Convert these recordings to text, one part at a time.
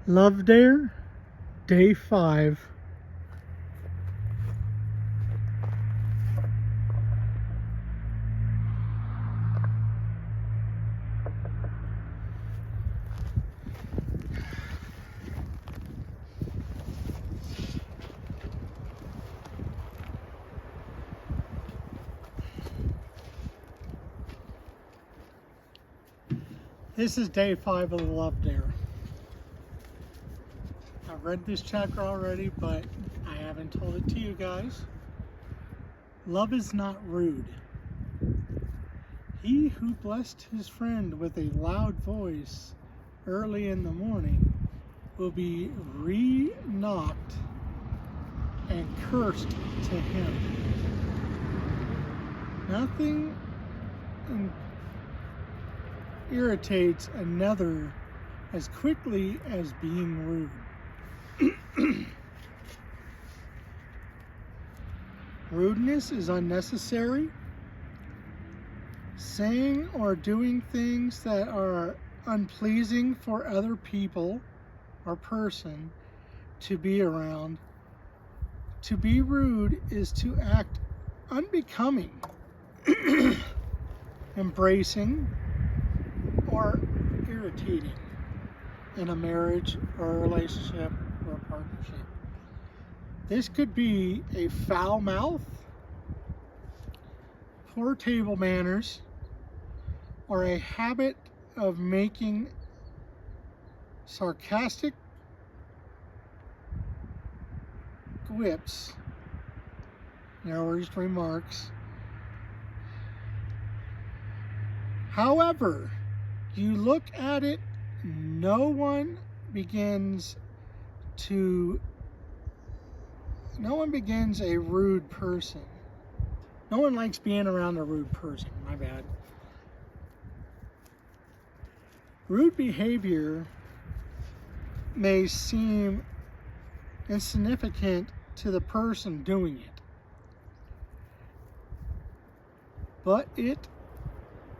Love Dare, Day 5. This is Day 5 of the Love Dare. I've read this chapter already, but I haven't told it to you guys. Love is not rude. He who blessed his friend with a loud voice early in the morning will be re-knocked and cursed to him. Nothing irritates another as quickly as being rude. Rudeness is unnecessary. Saying or doing things that are unpleasing for other people or person to be around. To be rude is to act unbecoming, embracing, or irritating in a marriage or a relationship or a partnership. This could be a foul mouth, poor table manners, or a habit of making sarcastic quips, remarks. However, you look at it, no one begins a rude person. No one likes being around a rude person, my bad. Rude behavior may seem insignificant to the person doing it, but it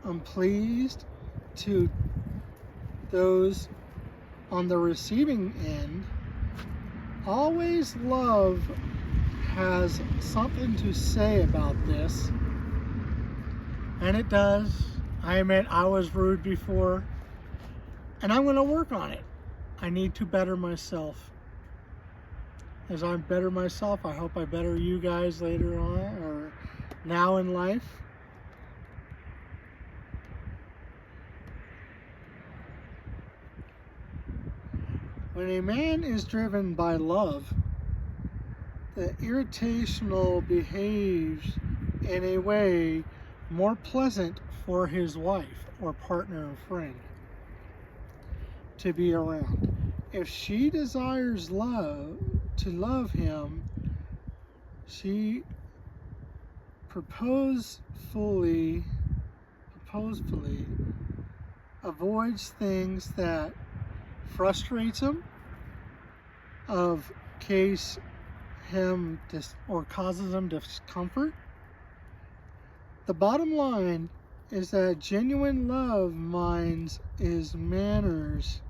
unpleased to those on the receiving end. Always love has something to say about this, and it does. I admit I was rude before, and I'm going to work on it. I need to better myself. As I better myself, I hope I better you guys later on or now in life. When a man is driven by love, the irritational behaves in a way more pleasant for his wife or partner or friend to be around. If she desires to love him, she purposefully avoids things that frustrates him, of case him or causes him discomfort. The bottom line is that genuine love minds his manners.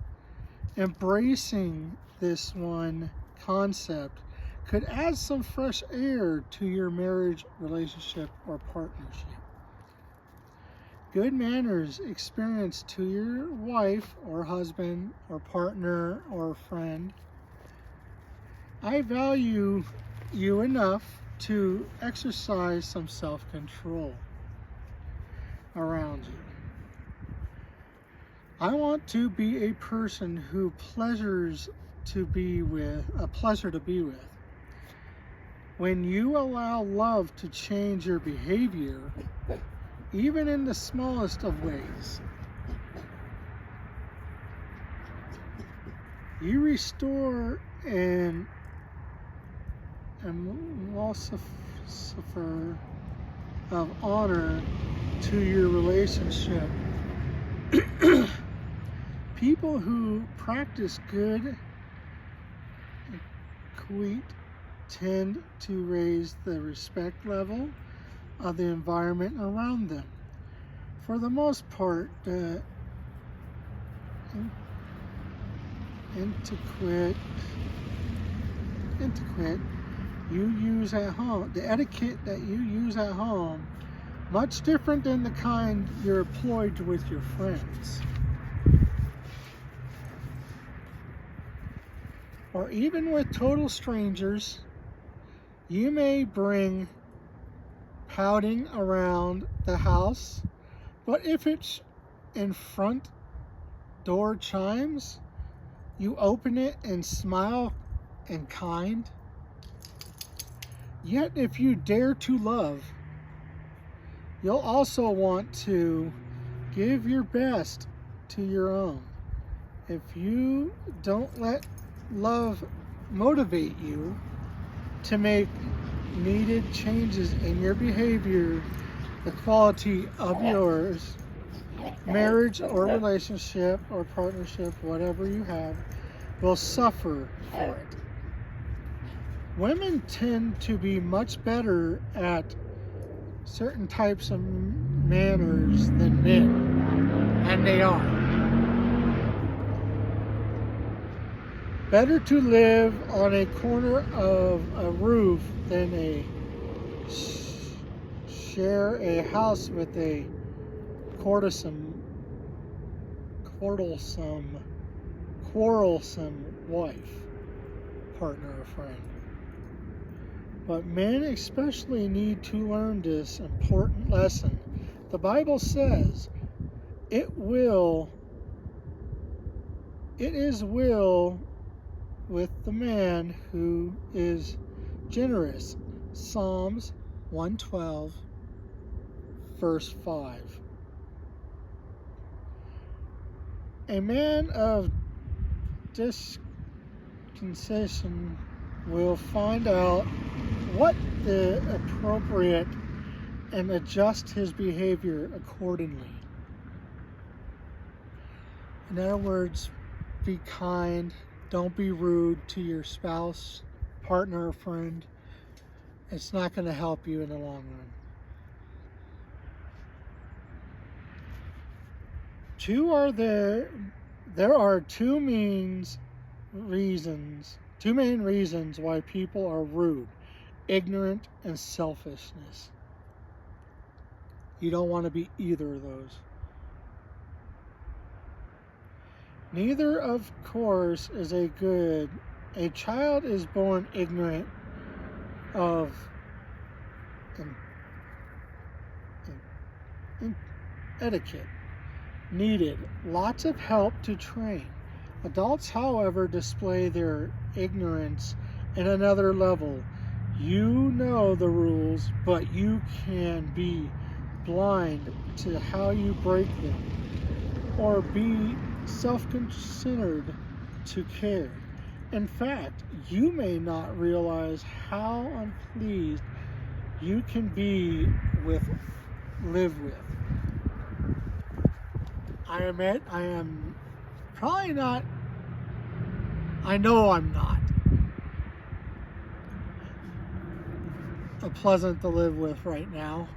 Embracing this one concept could add some fresh air to your marriage, relationship, or partnership. Good manners experienced to your wife or husband or partner or friend. I value you enough to exercise some self-control around you. I want to be a person who a pleasure to be with. When you allow love to change your behavior, even in the smallest of ways, you restore an philosopher of honor to your relationship. People who practice good equity tend to raise the respect level of the environment around them. For the most part, etiquette you use at home, the etiquette that you use at home, much different than the kind you're employed with your friends. Or even with total strangers, you may bring pouting around the house, but if it's in front door chimes, you open it and smile and kind. Yet if you dare to love, you'll also want to give your best to your own. If you don't let love motivate you to make needed changes in your behavior, the quality of yours, marriage or relationship or partnership, whatever you have, will suffer for it. Women tend to be much better at certain types of manners than men, and they are. Better to live on a corner of a roof than share a house with a quarrelsome wife, partner, or friend. But men especially need to learn this important lesson. The Bible says it is well with the man who is generous. Psalms 112, verse 5. A man of disconnection will find out what the appropriate and adjust his behavior accordingly. In other words, be kind. Don't be rude to your spouse, partner, or friend. It's not going to help you in the long run. There are two main reasons why people are rude: ignorant and selfishness. You don't want to be either of those. Neither, of course, is a good. A child is born ignorant of etiquette. Needed lots of help to train. Adults, however, display their ignorance in another level. You know the rules, but you can be blind to how you break them, or be self-centered to care. In fact, you may not realize how unpleased you can be live with. I admit I am probably not, I know I'm not pleasant to live with right now.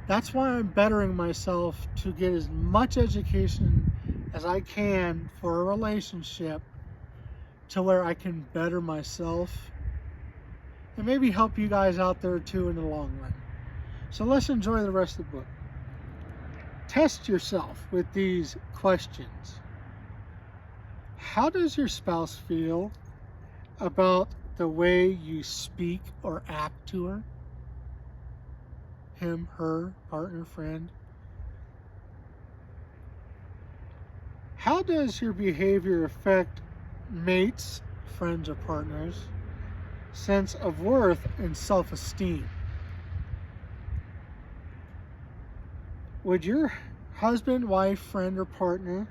That's why I'm bettering myself to get as much education as I can for a relationship to where I can better myself and maybe help you guys out there too in the long run. So let's enjoy the rest of the book. Test yourself with these questions. How does your spouse feel about the way you speak or act to her? Him, her, partner, friend. How does your behavior affect mates, friends, or partners' sense of worth and self-esteem? Would your husband, wife, friend, or partner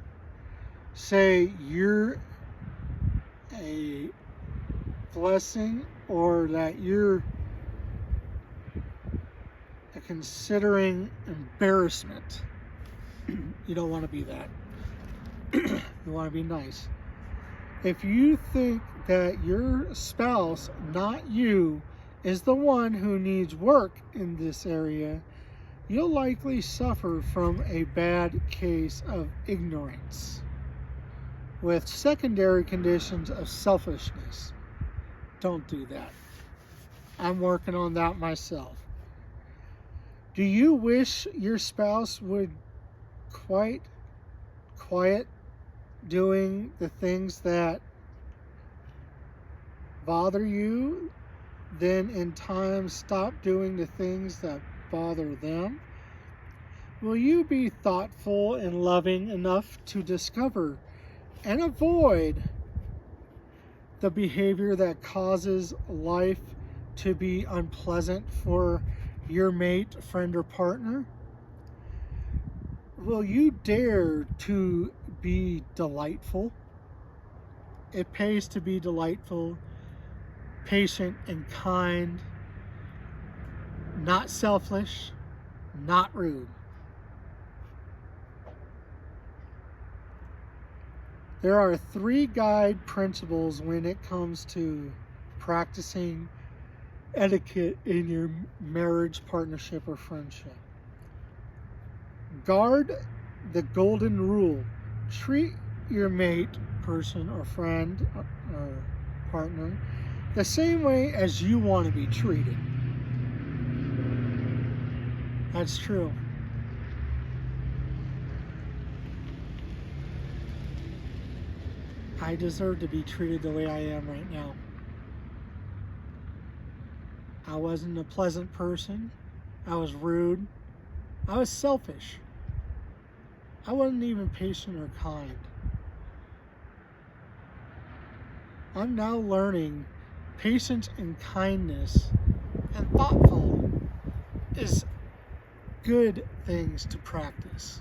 say you're a blessing, or that you're a considering embarrassment? You don't want to be that. You want to be nice. If you think that your spouse, not you, is the one who needs work in this area, you'll likely suffer from a bad case of ignorance. with secondary conditions of selfishness. Don't do that. I'm working on that myself. Do you wish your spouse would quiet doing the things that bother you, then in time stop doing the things that bother them? Will you be thoughtful and loving enough to discover and avoid the behavior that causes life to be unpleasant for your mate, friend, or partner? Will you dare to be delightful? It pays to be delightful, patient, and kind, not selfish, not rude. There are 3 guide principles when it comes to practicing etiquette in your marriage, partnership, or friendship. Guard the golden rule. Treat your mate, person, or friend, or partner the same way as you want to be treated. That's true. I deserve to be treated the way I am right now. I wasn't a pleasant person. I was rude. I was selfish. I wasn't even patient or kind. I'm now learning patience and kindness and thoughtful is good things to practice.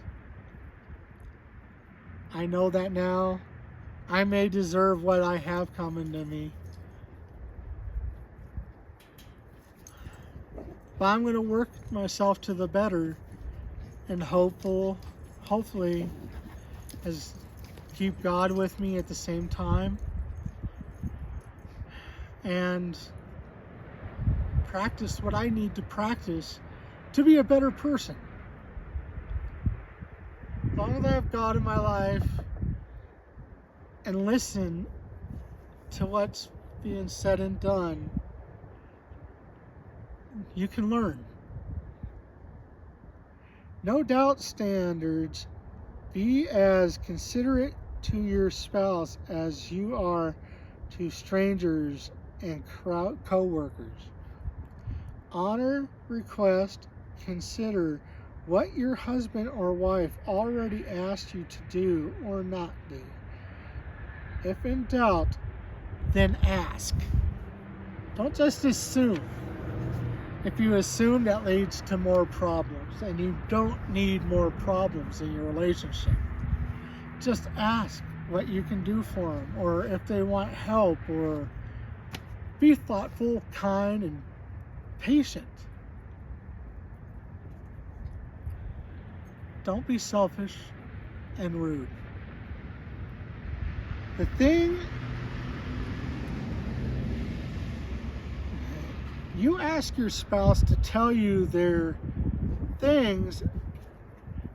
I know that now. I may deserve what I have coming to me. But I'm going to work myself to the better and hopefully as keep God with me at the same time and practice what I need to practice to be a better person. As long as I have God in my life and listen to what's being said and done, you can learn. No doubt standards. Be as considerate to your spouse as you are to strangers and co-workers. Honor request. Consider what your husband or wife already asked you to do or not do. If in doubt, then ask. Don't just assume. If you assume, that leads to more problems, and you don't need more problems in your relationship. Just ask what you can do for them, or if they want help, or be thoughtful, kind, and patient. Don't be selfish and rude. The thing you ask your spouse to tell you their things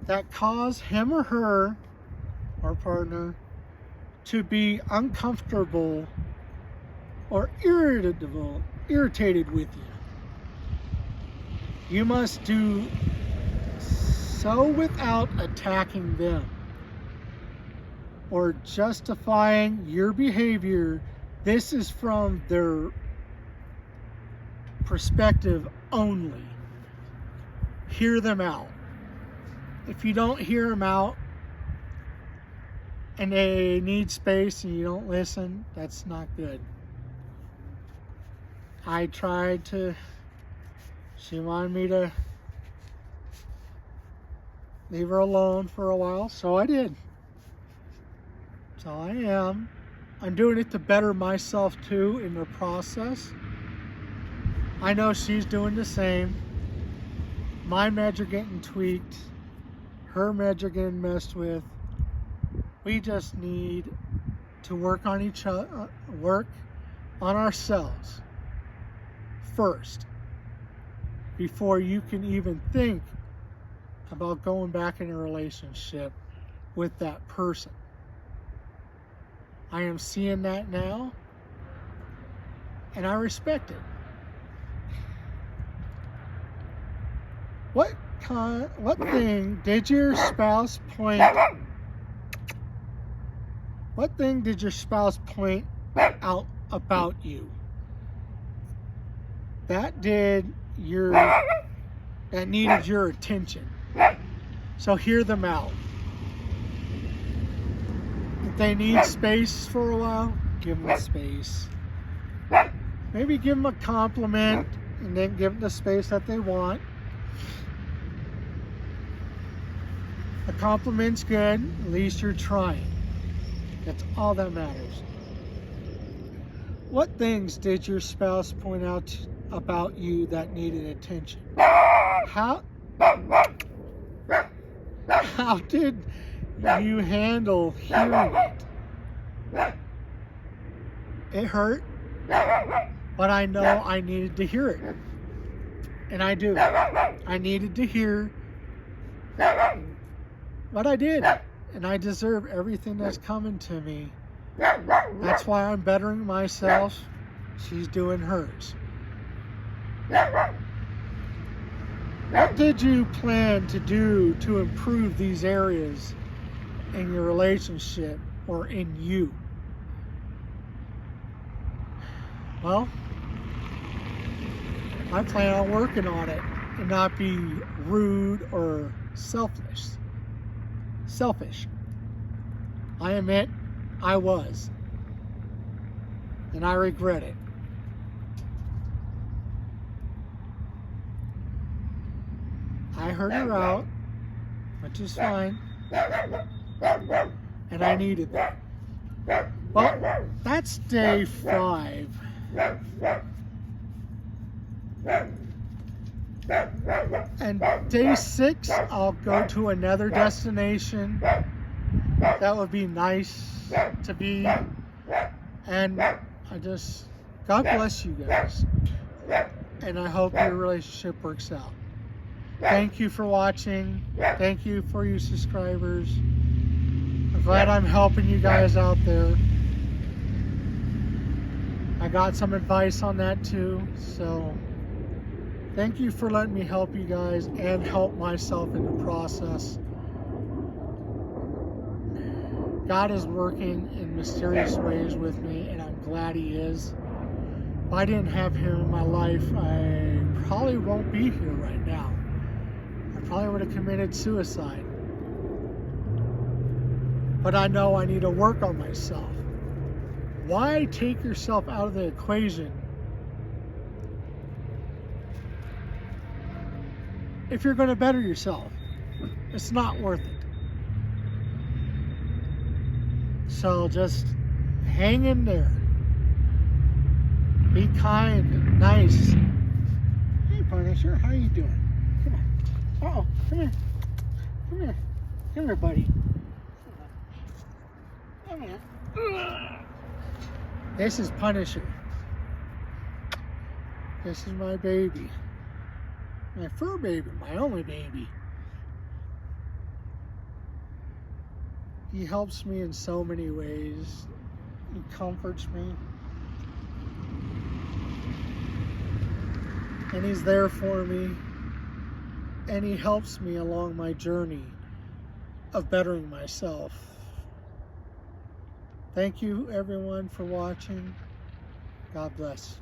that cause him or her or partner to be uncomfortable or irritated with you. You must do so without attacking them or justifying your behavior. This is from their perspective only. Hear them out. If you don't hear them out and they need space and you don't listen, that's not good. I tried to, she wanted me to leave her alone for a while, so I did. So I am. I'm doing it to better myself too in the process. I know she's doing the same. My meds are getting tweaked. Her meds are getting messed with. We just need to work on each other, work on ourselves first before you can even think about going back in a relationship with that person. I am seeing that now, and I respect it. What thing did your spouse point out about you that needed your attention? So hear them out. If they need space for a while, give them space. Maybe give them a compliment and then give them the space that they want. A compliment's good, at least you're trying. That's all that matters. What things did your spouse point out about you that needed attention? How did you handle hearing it? It hurt, but I know I needed to hear it. And I do. I needed to hear what I did. And I deserve everything that's coming to me. That's why I'm bettering myself. She's doing hers. What did you plan to do to improve these areas in your relationship or in you? Well, I plan on working on it and not be rude or selfish. I admit I was, and I regret it. I heard her out, which is fine, and I needed that. Well, that's day 5. And day 6, I'll go to another destination. That would be nice to be. And God bless you guys. And I hope your relationship works out. Thank you for watching. Thank you for you subscribers. I'm glad I'm helping you guys out there. I got some advice on that too. So thank you for letting me help you guys and help myself in the process. God is working in mysterious ways with me, and I'm glad He is. If I didn't have Him in my life, I probably won't be here right now. I probably would have committed suicide. But I know I need to work on myself. Why take yourself out of the equation if you're going to better yourself? It's not worth it. So just hang in there. Be kind, nice. Hey, Punisher, how you doing? Come on. Uh-oh, come here. Come here. Come here, buddy. Come here. This is Punisher. This is my baby. My fur baby, my only baby. He helps me in so many ways. He comforts me. And He's there for me. And He helps me along my journey of bettering myself. Thank you, everyone, for watching. God bless.